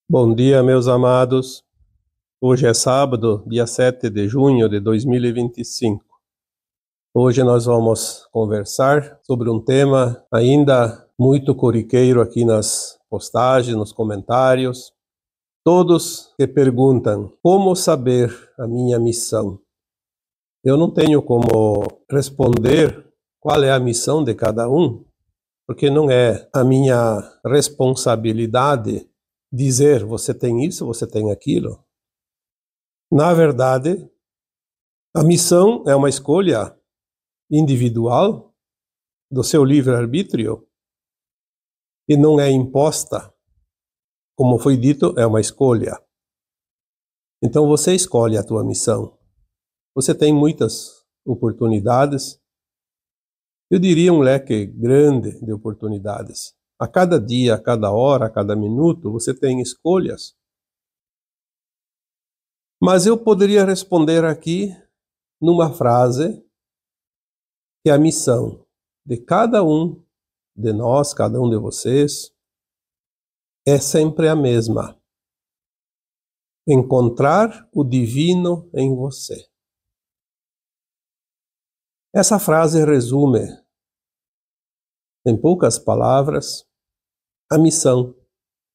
Bom dia, meus amados. Hoje é sábado, dia 7 de junho de 2025. Hoje nós vamos conversar sobre um tema ainda muito corriqueiro aqui nas postagens, nos comentários. Todos que perguntam como saber a minha missão. Eu não tenho como responder qual é a missão de cada um, porque não é a minha responsabilidade dizer você tem isso, você tem aquilo. Na verdade, a missão é uma escolha individual do seu livre-arbítrio e não é imposta. Como foi dito, é uma escolha. Então você escolhe a tua missão. Você tem muitas oportunidades. Eu diria um leque grande de oportunidades. A cada dia, a cada hora, a cada minuto, você tem escolhas. Mas eu poderia responder aqui numa frase que a missão de cada um de nós, cada um de vocês, é sempre a mesma. Encontrar o divino em você. Essa frase resume, em poucas palavras, a missão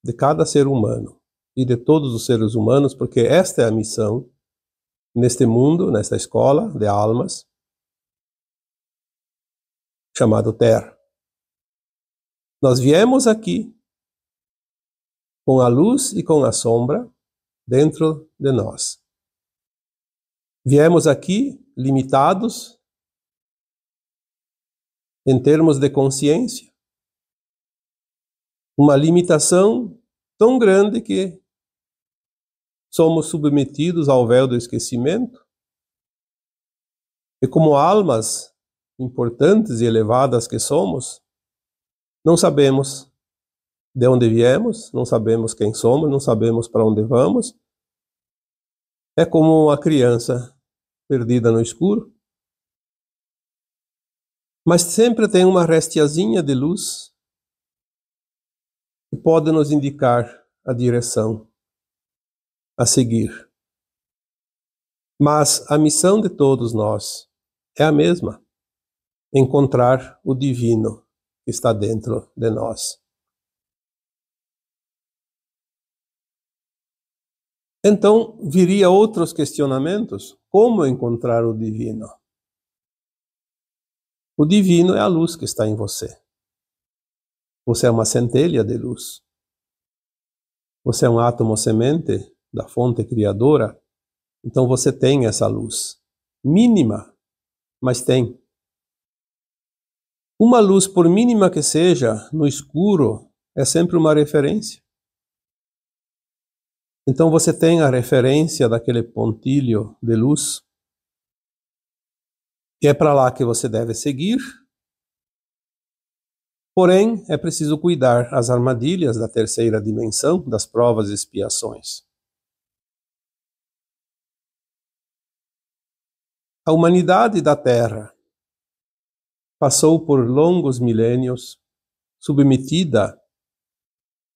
de cada ser humano e de todos os seres humanos, porque esta é a missão neste mundo, nesta escola de almas, chamado Terra. Nós viemos aqui com a luz e com a sombra dentro de nós. Viemos aqui limitados em termos de consciência. Uma limitação tão grande que somos submetidos ao véu do esquecimento. E como almas importantes e elevadas que somos, não sabemos de onde viemos, não sabemos quem somos, não sabemos para onde vamos. É como uma criança perdida no escuro. Mas sempre tem uma restiazinha de luz que pode nos indicar a direção a seguir. Mas a missão de todos nós é a mesma: encontrar o divino que está dentro de nós. Então, viria outros questionamentos. Como encontrar o divino? O divino é a luz que está em você. Você é uma centelha de luz. Você é um átomo semente da fonte criadora. Então você tem essa luz. Mínima, mas tem. Uma luz, por mínima que seja, no escuro, é sempre uma referência. Então você tem a referência daquele pontilho de luz. E é para lá que você deve seguir. Porém, é preciso cuidar as armadilhas da terceira dimensão, das provas e expiações. A humanidade da Terra passou por longos milênios submetida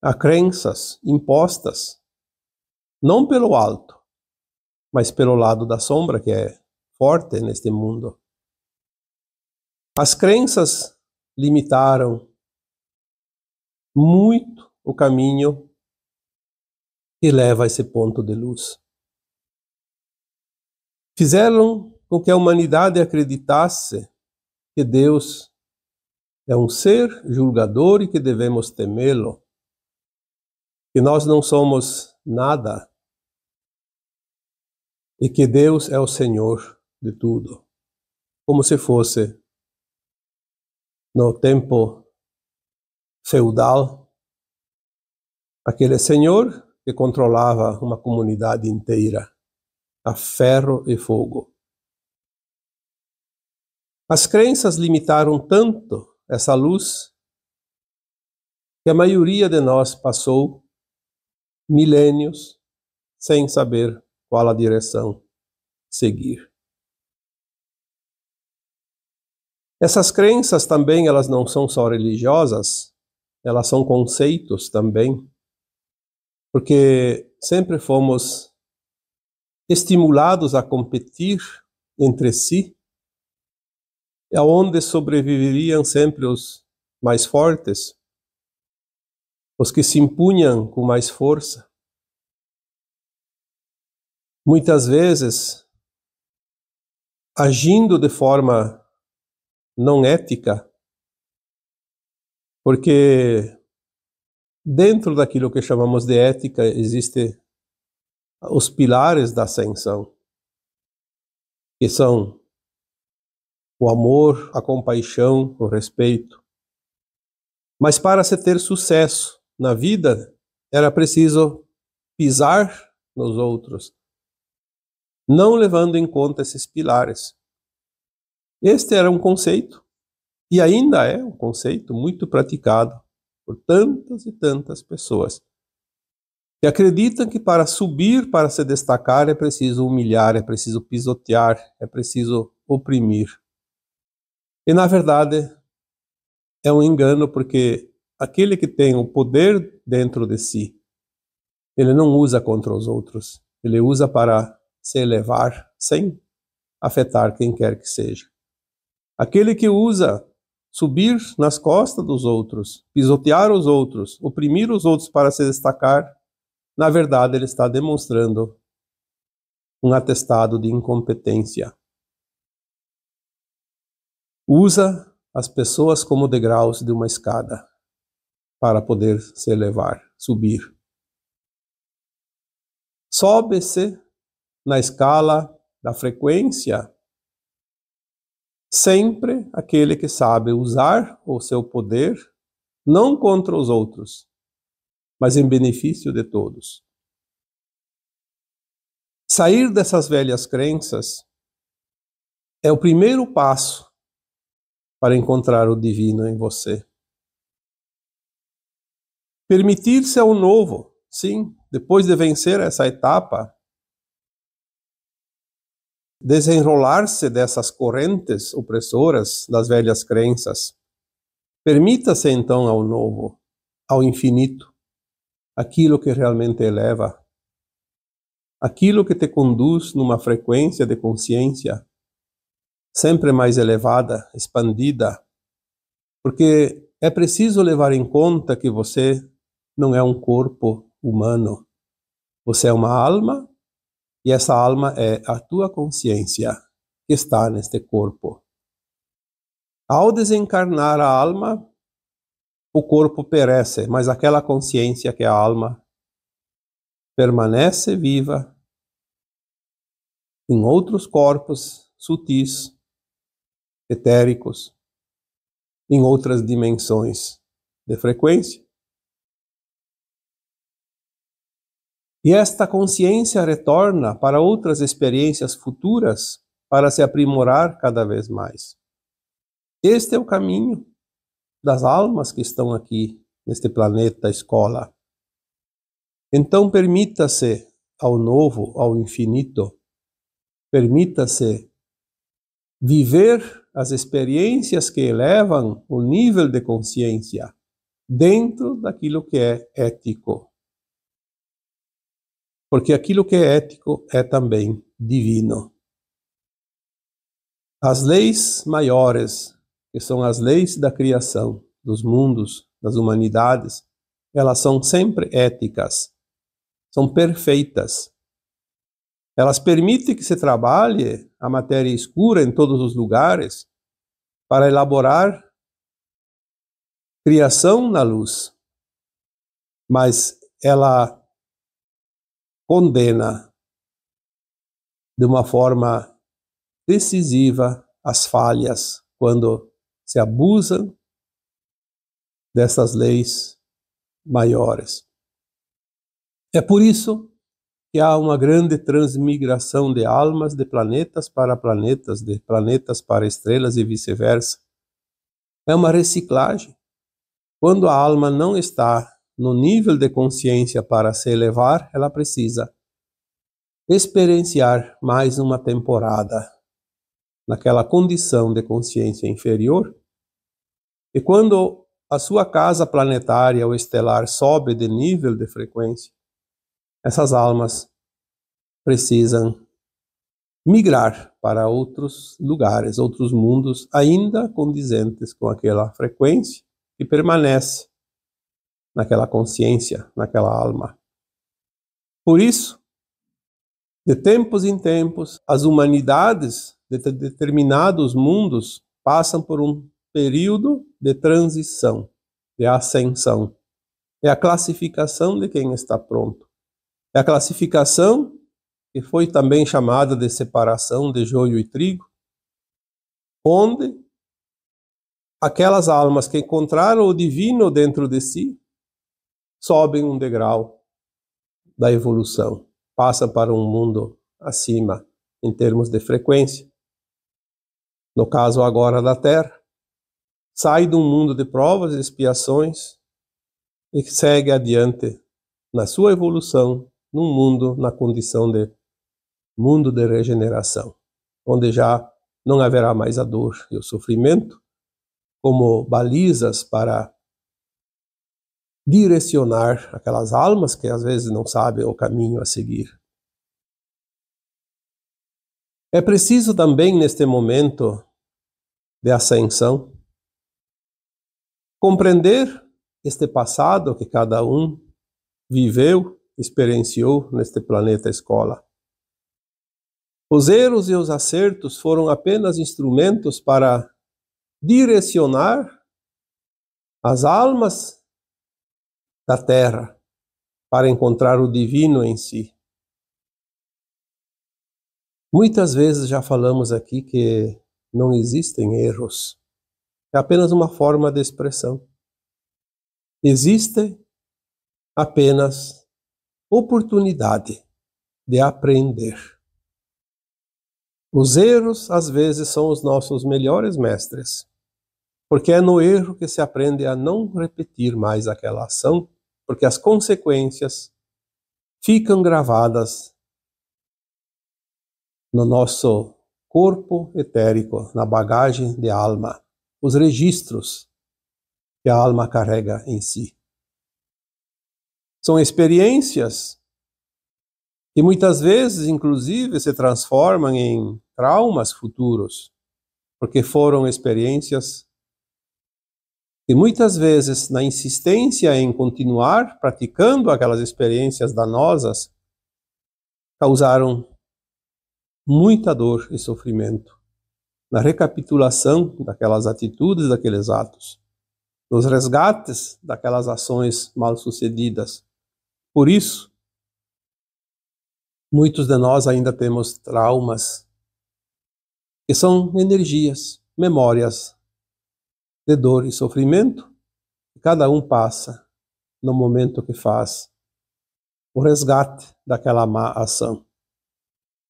a crenças impostas, não pelo alto, mas pelo lado da sombra, que é forte neste mundo. As crenças limitaram muito o caminho que leva a esse ponto de luz. Fizeram com que a humanidade acreditasse que Deus é um ser julgador e que devemos temê-lo, que nós não somos nada e que Deus é o Senhor de tudo, como se fosse no tempo feudal, aquele senhor que controlava uma comunidade inteira a ferro e fogo. As crenças limitaram tanto essa luz que a maioria de nós passou milênios sem saber qual a direção seguir. Essas crenças também, elas não são só religiosas, elas são conceitos também. porque sempre fomos estimulados a competir entre si, aonde sobreviveriam sempre os mais fortes, os que se impunham com mais força. Muitas vezes, agindo de forma não ética, porque dentro daquilo que chamamos de ética existem os pilares da ascensão, que são o amor, a compaixão, o respeito. Mas para se ter sucesso na vida, era preciso pisar nos outros, não levando em conta esses pilares. Este era um conceito, e ainda é um conceito muito praticado por tantas e tantas pessoas, que acreditam que para subir, para se destacar, é preciso humilhar, é preciso pisotear, é preciso oprimir. E na verdade é um engano, porque aquele que tem o poder dentro de si, ele não usa contra os outros, ele usa para se elevar sem afetar quem quer que seja. Aquele que usa subir nas costas dos outros, pisotear os outros, oprimir os outros para se destacar, na verdade ele está demonstrando um atestado de incompetência. Usa as pessoas como degraus de uma escada para poder se elevar, subir. Sobe-se na escala da frequência sempre aquele que sabe usar o seu poder não contra os outros, mas em benefício de todos. Sair dessas velhas crenças é o primeiro passo para encontrar o divino em você. Permitir-se ao novo, sim, depois de vencer essa etapa, desenrolar-se dessas correntes opressoras das velhas crenças. Permita-se então ao novo, ao infinito, aquilo que realmente eleva, aquilo que te conduz numa frequência de consciência sempre mais elevada, expandida, porque é preciso levar em conta que você não é um corpo humano, você é uma alma, e essa alma é a tua consciência que está neste corpo. Ao desencarnar a alma, o corpo perece, mas aquela consciência que é a alma permanece viva em outros corpos sutis, etéricos, em outras dimensões de frequência. E esta consciência retorna para outras experiências futuras para se aprimorar cada vez mais. Este é o caminho das almas que estão aqui neste planeta escola. Então permita-se ao novo, ao infinito, permita-se viver as experiências que elevam o nível de consciência dentro daquilo que é ético. Porque aquilo que é ético é também divino. As leis maiores, que são as leis da criação, dos mundos, das humanidades, elas são sempre éticas, são perfeitas. Elas permitem que se trabalhe a matéria escura em todos os lugares para elaborar criação na luz. Mas ela condena de uma forma decisiva as falhas quando se abusam dessas leis maiores. É por isso que há uma grande transmigração de almas de planetas para planetas, de planetas para estrelas e vice-versa. É uma reciclagem. Quando a alma não está no nível de consciência para se elevar, ela precisa experienciar mais uma temporada naquela condição de consciência inferior. E quando a sua casa planetária ou estelar sobe de nível de frequência, essas almas precisam migrar para outros lugares, outros mundos, ainda condizentes com aquela frequência que permanece naquela consciência, naquela alma. Por isso, de tempos em tempos, as humanidades de determinados mundos passam por um período de transição, de ascensão. É a classificação de quem está pronto. É a classificação que foi também chamada de separação de joio e trigo, onde aquelas almas que encontraram o divino dentro de si sobem um degrau da evolução, passam para um mundo acima em termos de frequência. No caso agora da Terra, sai de um mundo de provas e expiações e segue adiante na sua evolução num mundo na condição de mundo de regeneração, onde já não haverá mais a dor e o sofrimento como balizas para direcionar aquelas almas que às vezes não sabem o caminho a seguir. É preciso também, neste momento de ascensão, compreender este passado que cada um viveu, experienciou neste planeta escola. Os erros e os acertos foram apenas instrumentos para direcionar as almas da Terra para encontrar o divino em si. Muitas vezes já falamos aqui que não existem erros. É apenas uma forma de expressão. Existe apenas oportunidade de aprender. Os erros, às vezes, são os nossos melhores mestres, porque é no erro que se aprende a não repetir mais aquela ação, porque as consequências ficam gravadas no nosso corpo etérico, na bagagem de alma, os registros que a alma carrega em si. São experiências que muitas vezes, inclusive, se transformam em traumas futuros, porque foram experiências que muitas vezes, na insistência em continuar praticando aquelas experiências danosas, causaram muita dor e sofrimento na recapitulação daquelas atitudes, daqueles atos, nos resgates daquelas ações mal-sucedidas. Por isso, muitos de nós ainda temos traumas que são energias, memórias de dor e sofrimento, que cada um passa no momento que faz o resgate daquela má ação.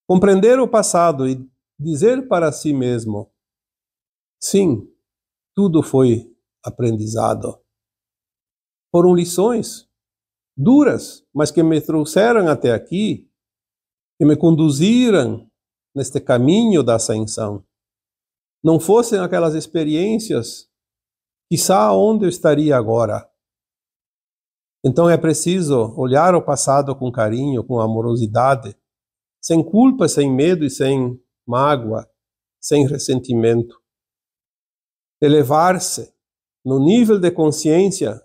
Compreender o passado e dizer para si mesmo, sim, tudo foi aprendizado. Foram lições duras, mas que me trouxeram até aqui, que me conduziram neste caminho da ascensão. Não fossem aquelas experiências, quiçá onde eu estaria agora. Então é preciso olhar o passado com carinho, com amorosidade, sem culpa, sem medo e sem mágoa, sem ressentimento. Elevar-se no nível de consciência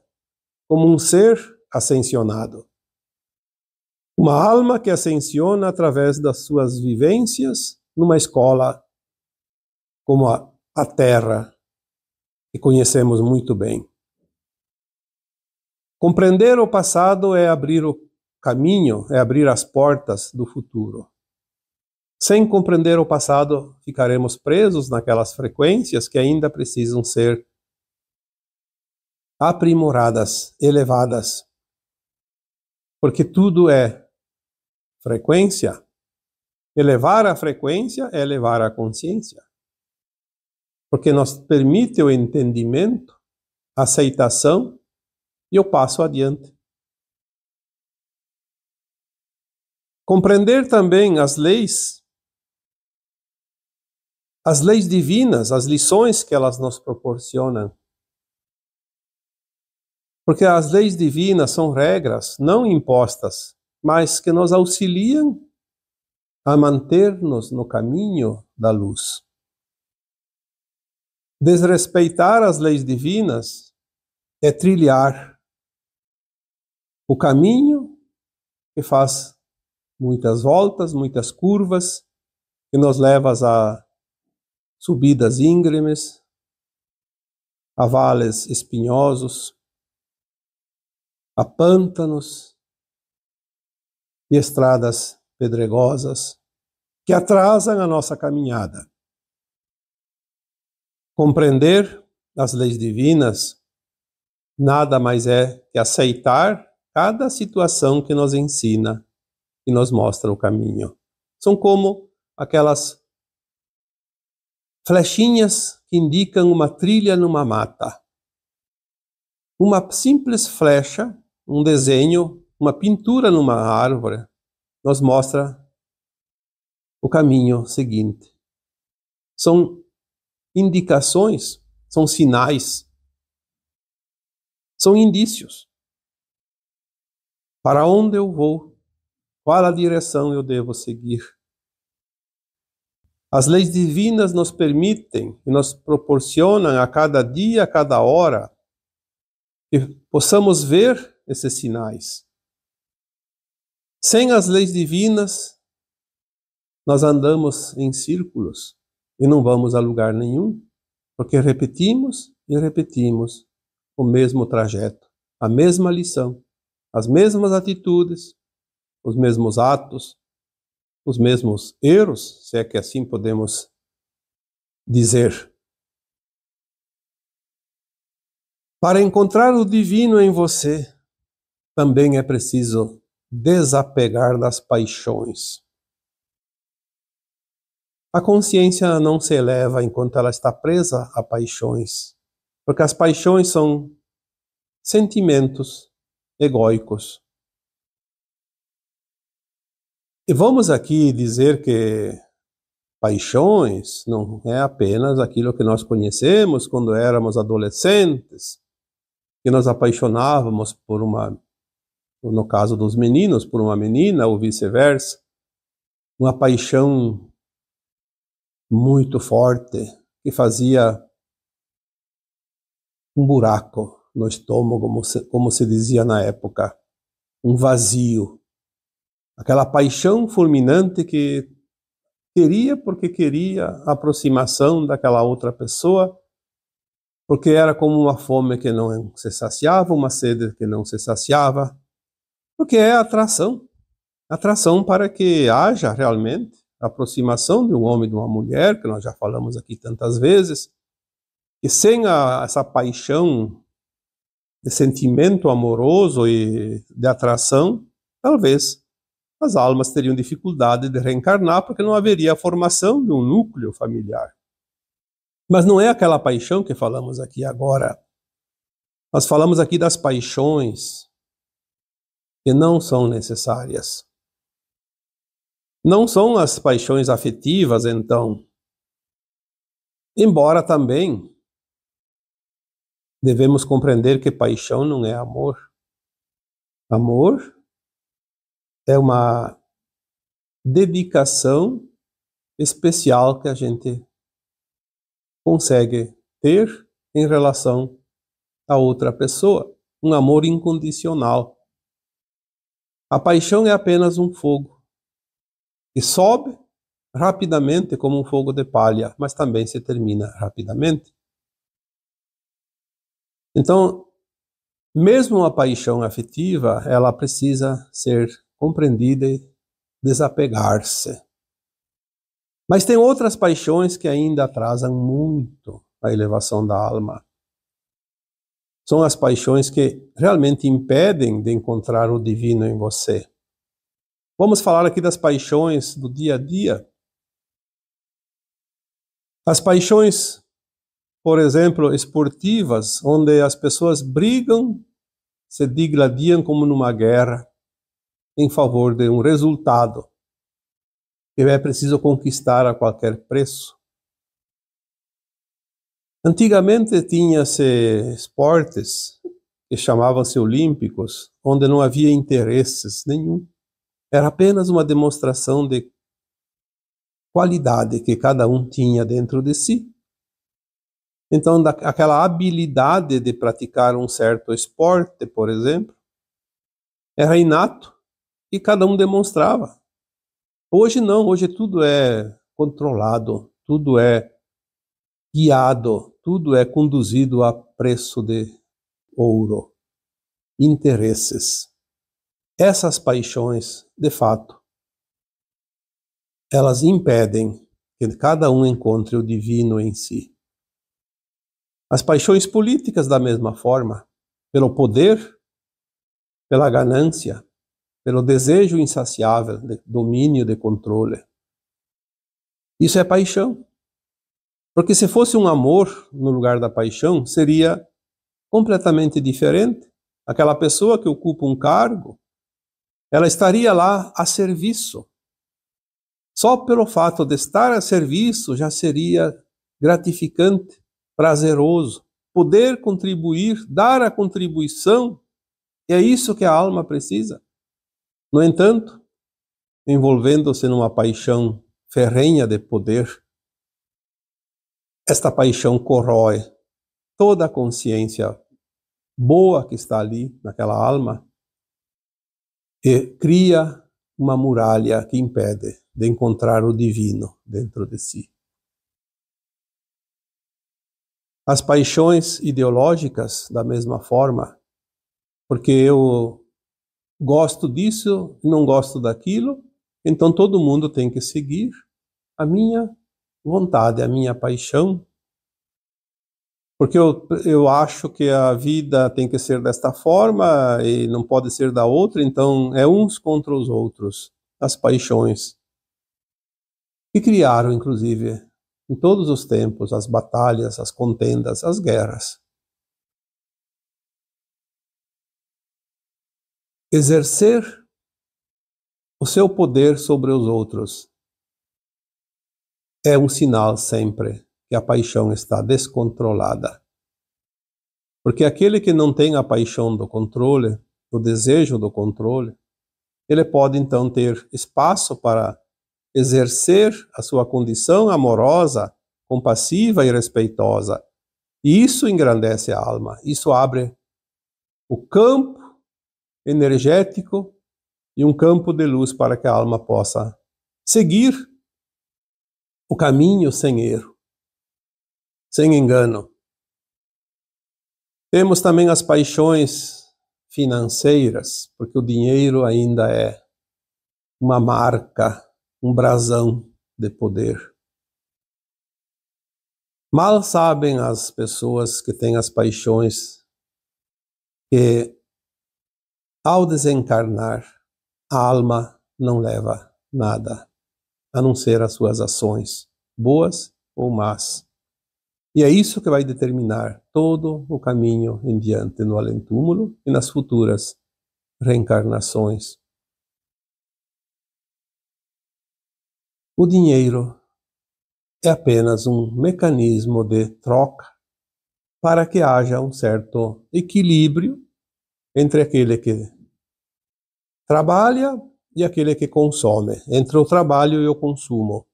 como um ser ascensionado. Uma alma que ascensiona através das suas vivências numa escola como a Terra, que conhecemos muito bem. Compreender o passado é abrir o caminho, é abrir as portas do futuro. Sem compreender o passado, ficaremos presos naquelas frequências que ainda precisam ser aprimoradas, elevadas. Porque tudo é frequência. Elevar a frequência é elevar a consciência. Porque nos permite o entendimento, a aceitação e o passo adiante. Compreender também as leis divinas, as lições que elas nos proporcionam. Porque as leis divinas são regras não impostas mas que nos auxiliam a manter-nos no caminho da luz. Desrespeitar as leis divinas é trilhar o caminho que faz muitas voltas, muitas curvas, que nos leva a subidas íngremes, a vales espinhosos, a pântanos e estradas pedregosas que atrasam a nossa caminhada. Compreender as leis divinas nada mais é que aceitar cada situação que nos ensina e nos mostra o caminho. São como aquelas flechinhas que indicam uma trilha numa mata. Uma simples flecha, um desenho, uma pintura numa árvore, nos mostra o caminho seguinte. São indicações, são sinais, são indícios. Para onde eu vou? Qual a direção eu devo seguir? As leis divinas nos permitem e nos proporcionam a cada dia, a cada hora, que possamos ver esses sinais. Sem as leis divinas, nós andamos em círculos e não vamos a lugar nenhum, porque repetimos e repetimos o mesmo trajeto, a mesma lição, as mesmas atitudes, os mesmos atos, os mesmos erros, se é que assim podemos dizer. Para encontrar o divino em você, também é preciso desapegar das paixões. A consciência não se eleva enquanto ela está presa a paixões, porque as paixões são sentimentos egóicos. E vamos aqui dizer que paixões não é apenas aquilo que nós conhecemos quando éramos adolescentes, que nos apaixonávamos por no caso dos meninos, por uma menina ou vice-versa, uma paixão muito forte que fazia um buraco no estômago, como se dizia na época, um vazio. Aquela paixão fulminante que queria porque queria a aproximação daquela outra pessoa, porque era como uma fome que não se saciava, uma sede que não se saciava, porque é atração para que haja realmente a aproximação de um homem e de uma mulher, que nós já falamos aqui tantas vezes, e sem essa paixão de sentimento amoroso e de atração, talvez as almas teriam dificuldade de reencarnar, porque não haveria a formação de um núcleo familiar. Mas não é aquela paixão que falamos aqui agora. Nós falamos aqui das paixões que não são necessárias. Não são as paixões afetivas, então. Embora também devemos compreender que paixão não é amor. Amor é uma dedicação especial que a gente consegue ter em relação a outra pessoa. Um amor incondicional. A paixão é apenas um fogo que sobe rapidamente como um fogo de palha, mas também se termina rapidamente. Então, mesmo a paixão afetiva, ela precisa ser compreendida e desapegar-se. Mas tem outras paixões que ainda atrasam muito a elevação da alma. São as paixões que realmente impedem de encontrar o divino em você. Vamos falar aqui das paixões do dia a dia. As paixões, por exemplo, esportivas, onde as pessoas brigam, se digladiam como numa guerra, em favor de um resultado que é preciso conquistar a qualquer preço. Antigamente tinha-se esportes que chamavam-se olímpicos, onde não havia interesses nenhum. Era apenas uma demonstração de qualidade que cada um tinha dentro de si. Então, aquela habilidade de praticar um certo esporte, por exemplo, era inato e cada um demonstrava. Hoje não, hoje tudo é controlado, tudo é guiado, tudo é conduzido a preço de ouro, interesses. Essas paixões, de fato, elas impedem que cada um encontre o divino em si. As paixões políticas, da mesma forma, pelo poder, pela ganância, pelo desejo insaciável de domínio, de controle. Isso é paixão. Porque se fosse um amor no lugar da paixão, seria completamente diferente. Aquela pessoa que ocupa um cargo, ela estaria lá a serviço. Só pelo fato de estar a serviço já seria gratificante, prazeroso. Poder contribuir, dar a contribuição, é isso que a alma precisa. No entanto, envolvendo-se numa paixão ferrenha de poder, esta paixão corrói toda a consciência boa que está ali naquela alma e cria uma muralha que impede de encontrar o divino dentro de si. As paixões ideológicas, da mesma forma, porque eu gosto disso, não gosto daquilo, então todo mundo tem que seguir a minha vontade, a minha paixão, porque eu acho que a vida tem que ser desta forma e não pode ser da outra, então é uns contra os outros, as paixões, que criaram, inclusive, em todos os tempos, as batalhas, as contendas, as guerras. Exercer o seu poder sobre os outros é um sinal sempre que a paixão está descontrolada. Porque aquele que não tem a paixão do controle, o desejo do controle, ele pode então ter espaço para exercer a sua condição amorosa, compassiva e respeitosa. E isso engrandece a alma, isso abre o campo energético e um campo de luz para que a alma possa seguir o caminho sem erro, sem engano. Temos também as paixões financeiras, porque o dinheiro ainda é uma marca, um brasão de poder. Mal sabem as pessoas que têm as paixões que, ao desencarnar, a alma não leva nada, a não ser as suas ações, boas ou más. E é isso que vai determinar todo o caminho em diante no além-túmulo e nas futuras reencarnações. O dinheiro é apenas um mecanismo de troca para que haja um certo equilíbrio entre aquele que trabalha e aquele que consome, entre o trabalho e o consumo,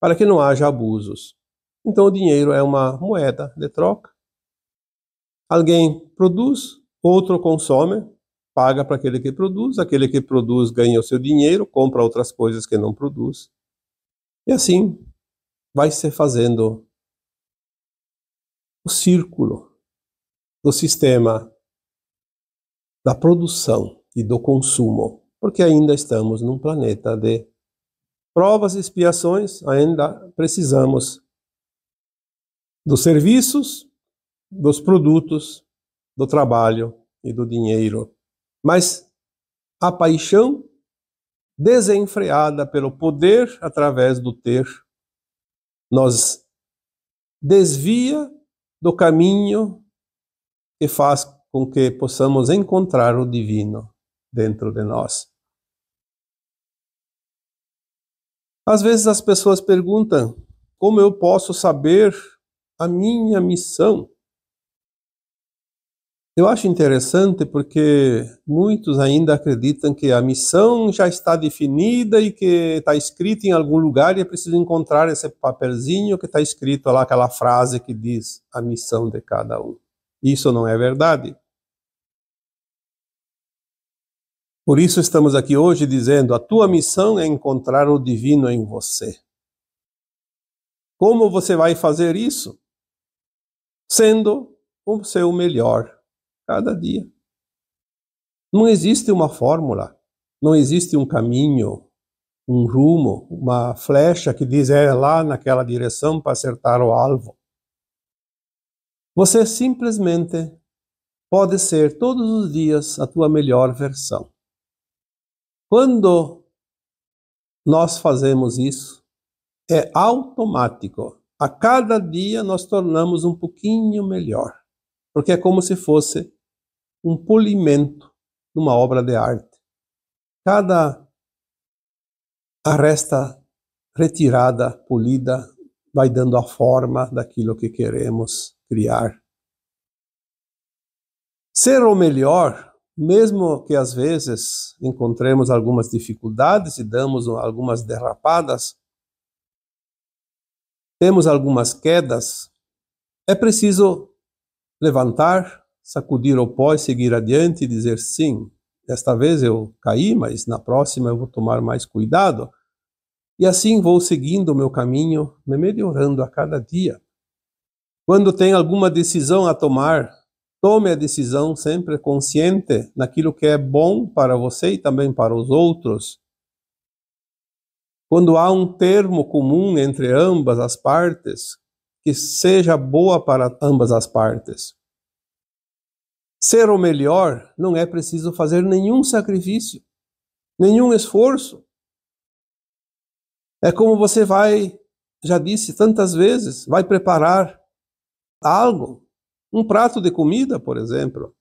para que não haja abusos. Então o dinheiro é uma moeda de troca. Alguém produz, outro consome, paga para aquele que produz ganha o seu dinheiro, compra outras coisas que não produz. E assim vai se fazendo o círculo do sistema da produção e do consumo, porque ainda estamos num planeta de provas e expiações, ainda precisamos dos serviços, dos produtos, do trabalho e do dinheiro. Mas a paixão desenfreada pelo poder através do ter nos desvia do caminho que faz com que possamos encontrar o divino dentro de nós. Às vezes as pessoas perguntam: como eu posso saber a minha missão? Eu acho interessante porque muitos ainda acreditam que a missão já está definida e que está escrita em algum lugar e é preciso encontrar esse papelzinho que está escrito lá, aquela frase que diz a missão de cada um. Isso não é verdade. Por isso estamos aqui hoje dizendo: a tua missão é encontrar o divino em você. Como você vai fazer isso? Sendo o seu melhor cada dia. Não existe uma fórmula, não existe um caminho, um rumo, uma flecha que diz lá naquela direção para acertar o alvo. Você simplesmente pode ser todos os dias a tua melhor versão. Quando nós fazemos isso, é automático. A cada dia nós tornamos um pouquinho melhor, porque é como se fosse um polimento numa obra de arte. Cada aresta retirada, polida, vai dando a forma daquilo que queremos criar. Ser o melhor, mesmo que às vezes encontremos algumas dificuldades e damos algumas derrapadas, temos algumas quedas, é preciso levantar, sacudir o pó e seguir adiante e dizer: sim, desta vez eu caí, mas na próxima eu vou tomar mais cuidado. E assim vou seguindo o meu caminho, me melhorando a cada dia. Quando tem alguma decisão a tomar, tome a decisão sempre consciente naquilo que é bom para você e também para os outros. Quando há um termo comum entre ambas as partes, que seja boa para ambas as partes. Ser o melhor não é preciso fazer nenhum sacrifício, nenhum esforço. É como você vai, já disse tantas vezes, vai preparar algo, um prato de comida, por exemplo.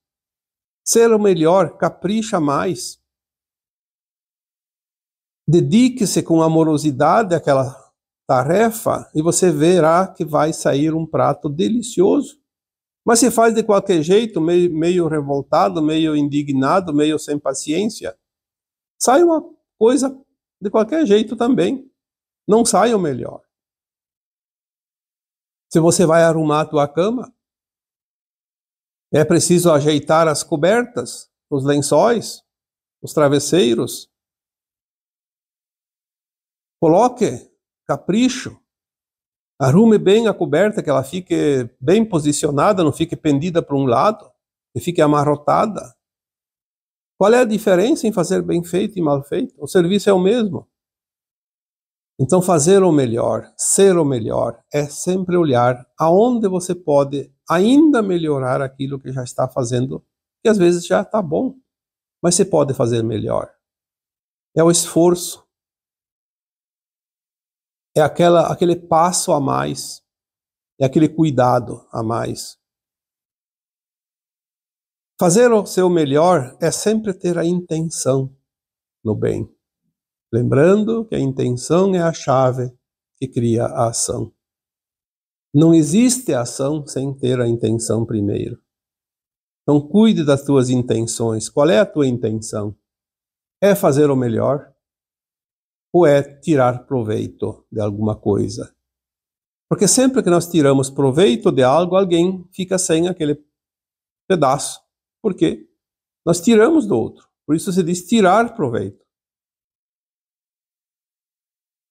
Ser o melhor, capricha mais. Dedique-se com amorosidade àquela tarefa e você verá que vai sair um prato delicioso. Mas se faz de qualquer jeito, meio revoltado, meio indignado, meio sem paciência, sai uma coisa de qualquer jeito também. Não sai o melhor. Se você vai arrumar a tua cama, é preciso ajeitar as cobertas, os lençóis, os travesseiros. Coloque capricho. Arrume bem a coberta, que ela fique bem posicionada, não fique pendida para um lado, e fique amarrotada. Qual é a diferença em fazer bem feito e mal feito? O serviço é o mesmo. Então, fazer o melhor, ser o melhor, é sempre olhar aonde você pode ainda melhorar aquilo que já está fazendo, que às vezes já está bom, mas você pode fazer melhor. É o esforço, é aquele passo a mais, é aquele cuidado a mais. Fazer o seu melhor é sempre ter a intenção no bem. Lembrando que a intenção é a chave que cria a ação. Não existe ação sem ter a intenção primeiro. Então cuide das tuas intenções. Qual é a tua intenção? É fazer o melhor? Ou é tirar proveito de alguma coisa? Porque sempre que nós tiramos proveito de algo, alguém fica sem aquele pedaço. Por quê? Nós tiramos do outro. Por isso se diz tirar proveito.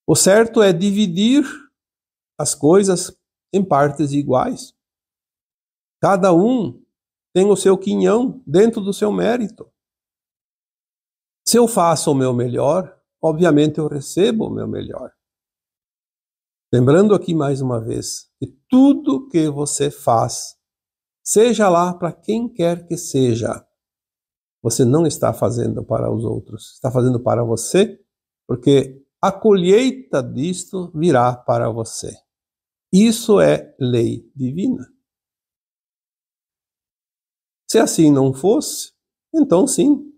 O certo é dividir as coisas em partes iguais. Cada um tem o seu quinhão dentro do seu mérito. Se eu faço o meu melhor, obviamente eu recebo o meu melhor. Lembrando aqui mais uma vez que tudo que você faz, seja lá para quem quer que seja, você não está fazendo para os outros, está fazendo para você, porque a colheita disto virá para você. Isso é lei divina. Se assim não fosse, então sim,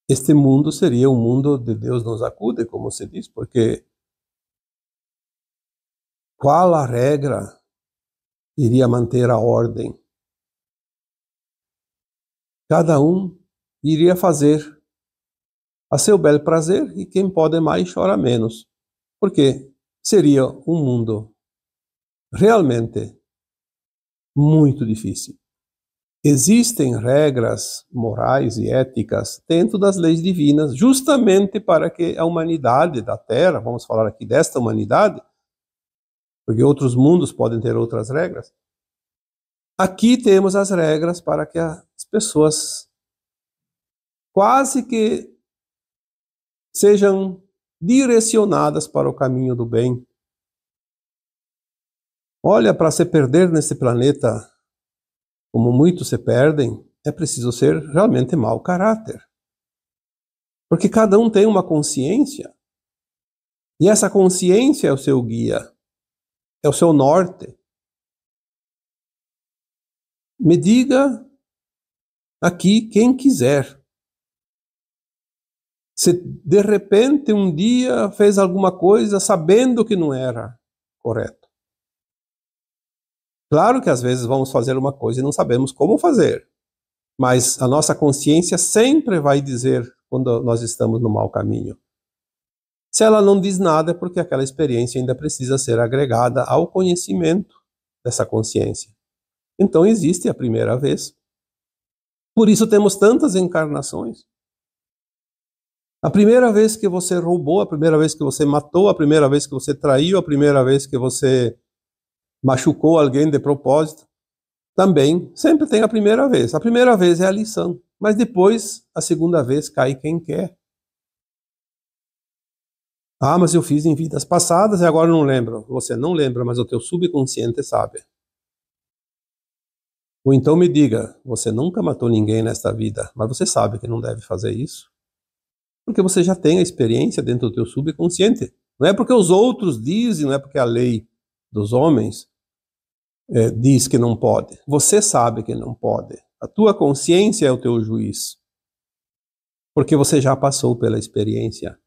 este mundo seria um mundo de Deus nos acude, como se diz, porque qual a regra iria manter a ordem? cada um iria fazer a seu bel prazer, e quem pode mais chora menos, porque seria um mundo realmente muito difícil. Existem regras morais e éticas dentro das leis divinas, justamente para que a humanidade da Terra, vamos falar aqui desta humanidade, porque outros mundos podem ter outras regras. Aqui temos as regras para que as pessoas quase que sejam direcionadas para o caminho do bem. Olha, para se perder nesse planeta, como muitos se perdem, é preciso ser realmente mau caráter. Porque cada um tem uma consciência, e essa consciência é o seu guia, é o seu norte. Me diga aqui quem quiser, se de repente um dia fez alguma coisa sabendo que não era correto. Claro que às vezes vamos fazer uma coisa e não sabemos como fazer, mas a nossa consciência sempre vai dizer quando nós estamos no mau caminho. Se ela não diz nada, é porque aquela experiência ainda precisa ser agregada ao conhecimento dessa consciência. Então existe a primeira vez. Por isso temos tantas encarnações. A primeira vez que você roubou, a primeira vez que você matou, a primeira vez que você traiu, a primeira vez que você machucou alguém de propósito, também sempre tem a primeira vez. A primeira vez é a lição, mas depois a segunda vez cai quem quer. Ah, mas eu fiz em vidas passadas e agora não lembro. Você não lembra, mas o teu subconsciente sabe. Ou então me diga, você nunca matou ninguém nesta vida, mas você sabe que não deve fazer isso. Porque você já tem a experiência dentro do teu subconsciente. Não é porque os outros dizem, não é porque a lei dos homens diz que não pode. Você sabe que não pode. A tua consciência é o teu juiz. Porque você já passou pela experiência.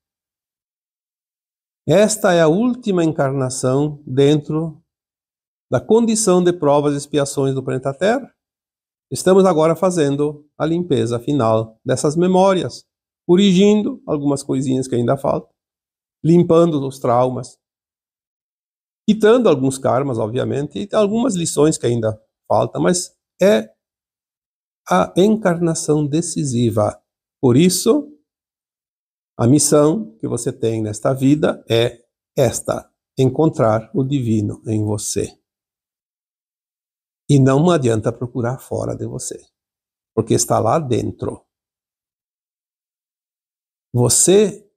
Esta é a última encarnação dentro da condição de provas e expiações do planeta Terra. Estamos agora fazendo a limpeza final dessas memórias, corrigindo algumas coisinhas que ainda faltam, limpando os traumas, quitando alguns karmas, obviamente, e algumas lições que ainda faltam, mas é a encarnação decisiva. Por isso, a missão que você tem nesta vida é esta: encontrar o divino em você. E não adianta procurar fora de você, porque está lá dentro. Você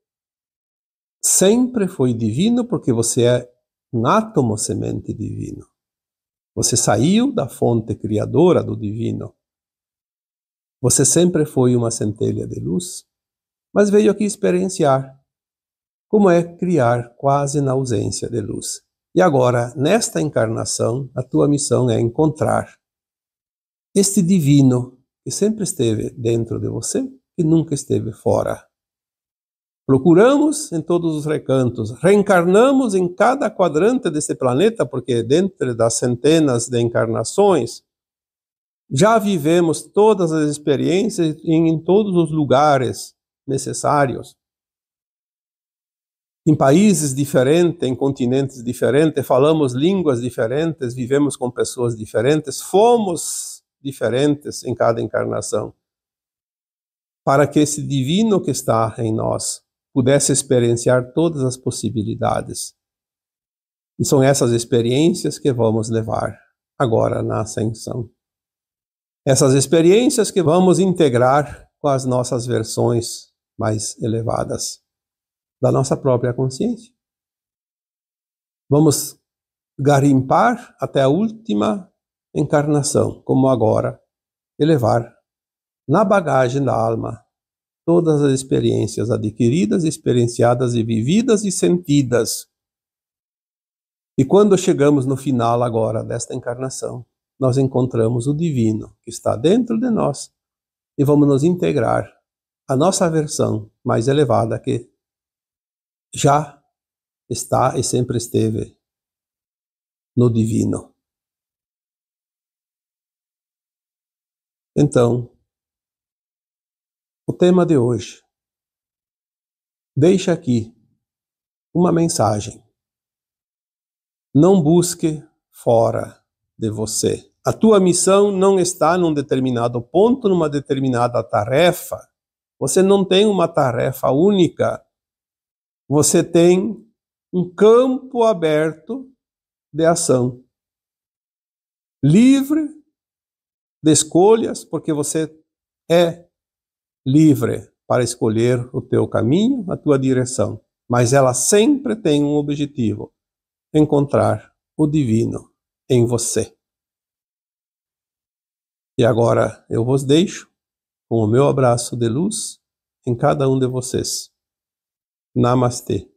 sempre foi divino porque você é um átomo semente divino. Você saiu da fonte criadora do divino. Você sempre foi uma centelha de luz, mas veio aqui experienciar como é criar quase na ausência de luz. E agora, nesta encarnação, a tua missão é encontrar este divino que sempre esteve dentro de você e nunca esteve fora. Procuramos em todos os recantos, reencarnamos em cada quadrante desse planeta, porque dentro das centenas de encarnações, já vivemos todas as experiências em todos os lugares necessários. Em países diferentes, em continentes diferentes, falamos línguas diferentes, vivemos com pessoas diferentes, fomos diferentes em cada encarnação, para que esse divino que está em nós pudesse experienciar todas as possibilidades. E são essas experiências que vamos levar agora na ascensão. Essas experiências que vamos integrar com as nossas versões mais elevadas da nossa própria consciência. Vamos garimpar até a última encarnação, como agora, e levar na bagagem da alma todas as experiências adquiridas, experienciadas e vividas e sentidas. E quando chegamos no final agora desta encarnação, nós encontramos o divino que está dentro de nós e vamos nos integrar à nossa versão mais elevada que já está e sempre esteve no divino. Então, O tema de hoje. Deixa aqui uma mensagem. Não busque fora de você. A tua missão não está num determinado ponto, numa determinada tarefa. Você não tem uma tarefa única. Você tem um campo aberto de ação. Livre de escolhas, porque você é livre para escolher o teu caminho, a tua direção. Mas ela sempre tem um objetivo: encontrar o divino em você. E agora eu vos deixo com o meu abraço de luz em cada um de vocês. Namastê.